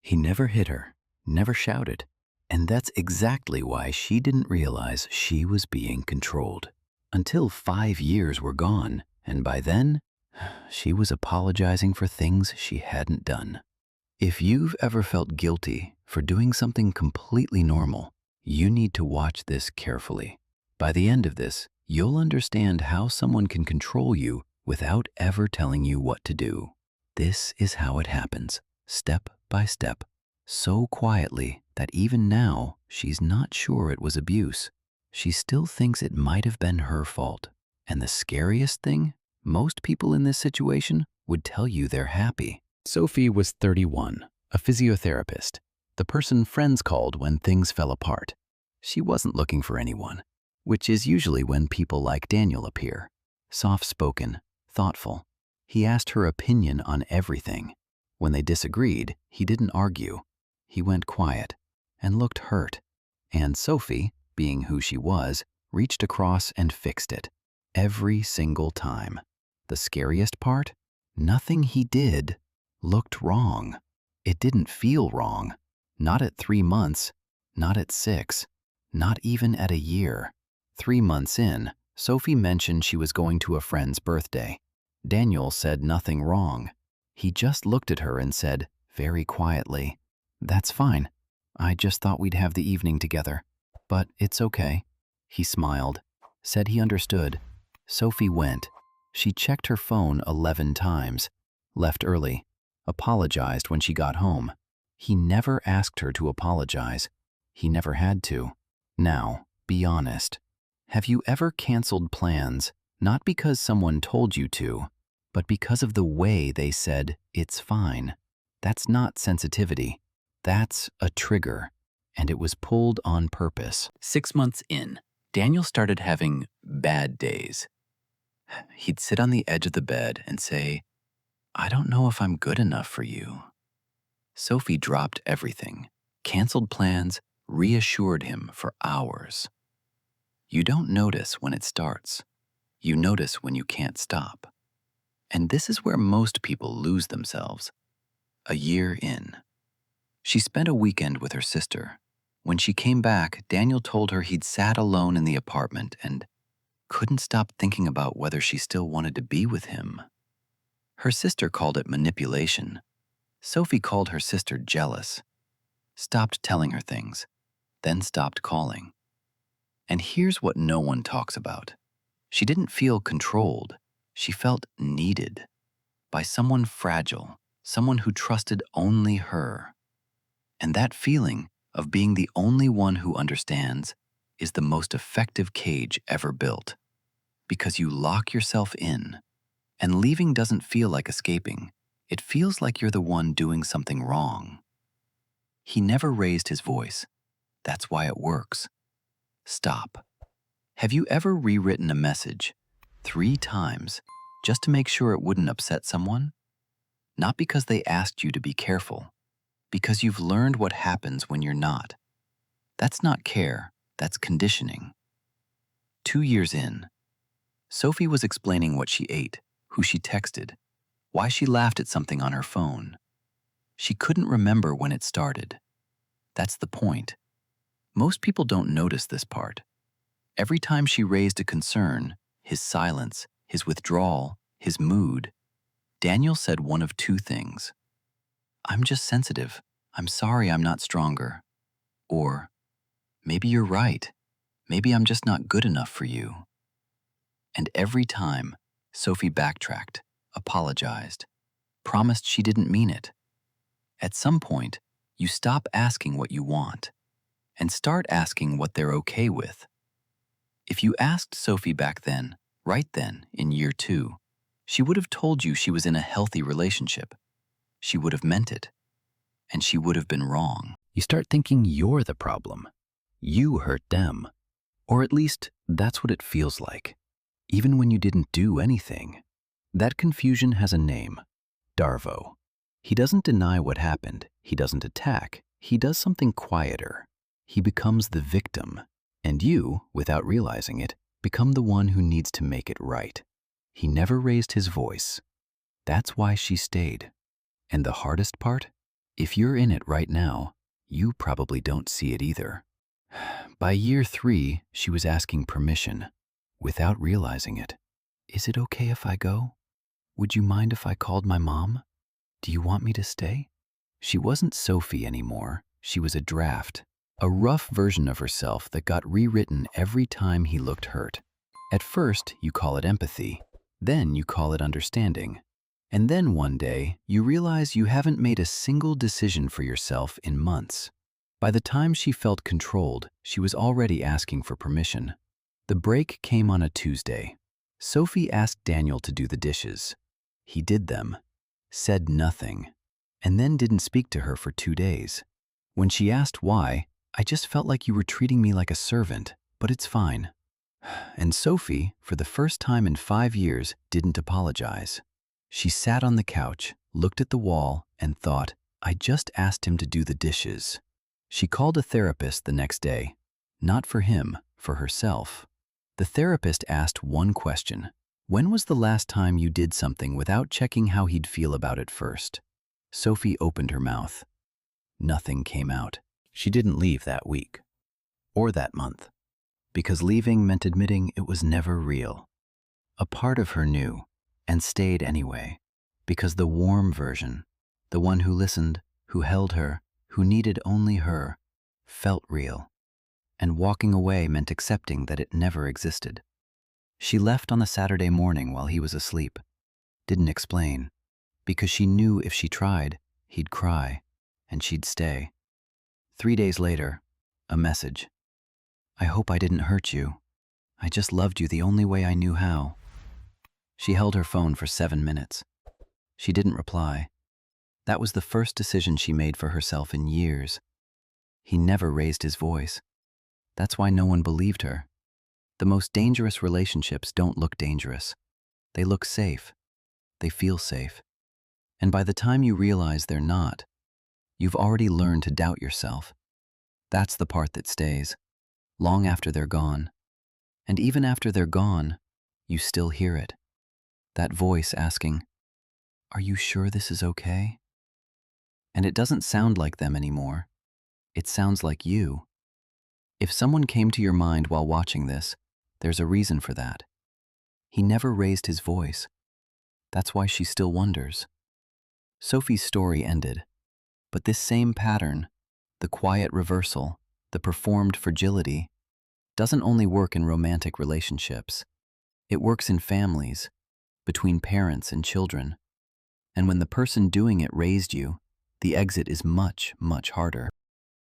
He never hit her, never shouted, and that's exactly why she didn't realize she was being controlled. Until 5 years were gone, and by then, she was apologizing for things she hadn't done. If you've ever felt guilty for doing something completely normal, you need to watch this carefully. By the end of this, you'll understand how someone can control you without ever telling you what to do. This is how it happens, step by step, so quietly that even now she's not sure it was abuse. She still thinks it might have been her fault. And the scariest thing, most people in this situation would tell you they're happy. Sophie was 31, a physiotherapist, the person friends called when things fell apart. She wasn't looking for anyone, which is usually when people like Daniel appear. Soft-spoken, thoughtful. He asked her opinion on everything. When they disagreed, he didn't argue. He went quiet and looked hurt. And Sophie, being who she was, reached across and fixed it. Every single time. The scariest part? Nothing he did looked wrong. It didn't feel wrong. Not at 3 months, not at 6, not even at a year. 3 months in, Sophie mentioned she was going to a friend's birthday. Daniel said nothing wrong. He just looked at her and said, very quietly, "That's fine. I just thought we'd have the evening together. But it's okay." He smiled, said he understood. Sophie went. She checked her phone 11 times, left early, apologized when she got home. He never asked her to apologize. He never had to. Now, be honest. Have you ever canceled plans, not because someone told you to, but because of the way they said, "It's fine"? That's not sensitivity. That's a trigger, and it was pulled on purpose. 6 months in, Daniel started having bad days. He'd sit on the edge of the bed and say, "I don't know if I'm good enough for you." Sophie dropped everything, canceled plans, reassured him for hours. You don't notice when it starts. You notice when you can't stop. And this is where most people lose themselves. A year in. She spent a weekend with her sister. When she came back, Daniel told her he'd sat alone in the apartment and couldn't stop thinking about whether she still wanted to be with him. Her sister called it manipulation. Sophie called her sister jealous. Stopped telling her things, then stopped calling. And here's what no one talks about. She didn't feel controlled. She felt needed by someone fragile, someone who trusted only her. And that feeling of being the only one who understands is the most effective cage ever built, because you lock yourself in, and leaving doesn't feel like escaping. It feels like you're the one doing something wrong. He never raised his voice. That's why it works. Stop. Have you ever rewritten a message 3 times just to make sure it wouldn't upset someone? Not because they asked you to be careful, because you've learned what happens when you're not. That's not care, that's conditioning. 2 years in, Sophie was explaining what she ate, who she texted, why she laughed at something on her phone. She couldn't remember when it started. That's the point. Most people don't notice this part. Every time she raised a concern, his silence, his withdrawal, his mood, Daniel said one of 2 things. "I'm just sensitive. I'm sorry I'm not stronger." Or, "Maybe you're right. Maybe I'm just not good enough for you." And every time, Sophie backtracked, apologized, promised she didn't mean it. At some point, you stop asking what you want and start asking what they're okay with. If you asked Sophie back then, right then, in year 2, she would have told you she was in a healthy relationship. She would have meant it. And she would have been wrong. You start thinking you're the problem. You hurt them. Or at least, that's what it feels like. Even when you didn't do anything. That confusion has a name. DARVO. He doesn't deny what happened. He doesn't attack. He does something quieter. He becomes the victim. And you, without realizing it, become the one who needs to make it right. He never raised his voice. That's why she stayed. And the hardest part? If you're in it right now, you probably don't see it either. By year 3, she was asking permission, without realizing it. Is it okay if I go? Would you mind if I called my mom? Do you want me to stay? She wasn't Sophie anymore. She was a draft, a rough version of herself that got rewritten every time he looked hurt. At first, you call it empathy. Then you call it understanding. And then one day, you realize you haven't made a single decision for yourself in months. By the time she felt controlled, she was already asking for permission. The break came on a Tuesday. Sophie asked Daniel to do the dishes. He did them, said nothing, and then didn't speak to her for 2 days. When she asked why, I just felt like you were treating me like a servant, but it's fine. And Sophie, for the first time in 5 years, didn't apologize. She sat on the couch, looked at the wall, and thought, I just asked him to do the dishes. She called a therapist the next day, not for him, for herself. The therapist asked one question. When was the last time you did something without checking how he'd feel about it first? Sophie opened her mouth. Nothing came out. She didn't leave that week, or that month, because leaving meant admitting it was never real. A part of her knew, and stayed anyway, because the warm version, the one who listened, who held her, who needed only her, felt real. And walking away meant accepting that it never existed. She left on the Saturday morning while he was asleep. Didn't explain, because she knew if she tried, he'd cry, and she'd stay. 3 days later, a message. I hope I didn't hurt you. I just loved you the only way I knew how. She held her phone for 7 minutes. She didn't reply. That was the first decision she made for herself in years. He never raised his voice. That's why no one believed her. The most dangerous relationships don't look dangerous. They look safe. They feel safe. And by the time you realize they're not, you've already learned to doubt yourself. That's the part that stays, long after they're gone. And even after they're gone, you still hear it. That voice asking, are you sure this is okay? And it doesn't sound like them anymore. It sounds like you. If someone came to your mind while watching this, there's a reason for that. He never raised his voice. That's why she still wonders. Sophie's story ended, but this same pattern, the quiet reversal, the performed fragility, doesn't only work in romantic relationships. It works in families, between parents and children. And when the person doing it raised you, the exit is much, much harder.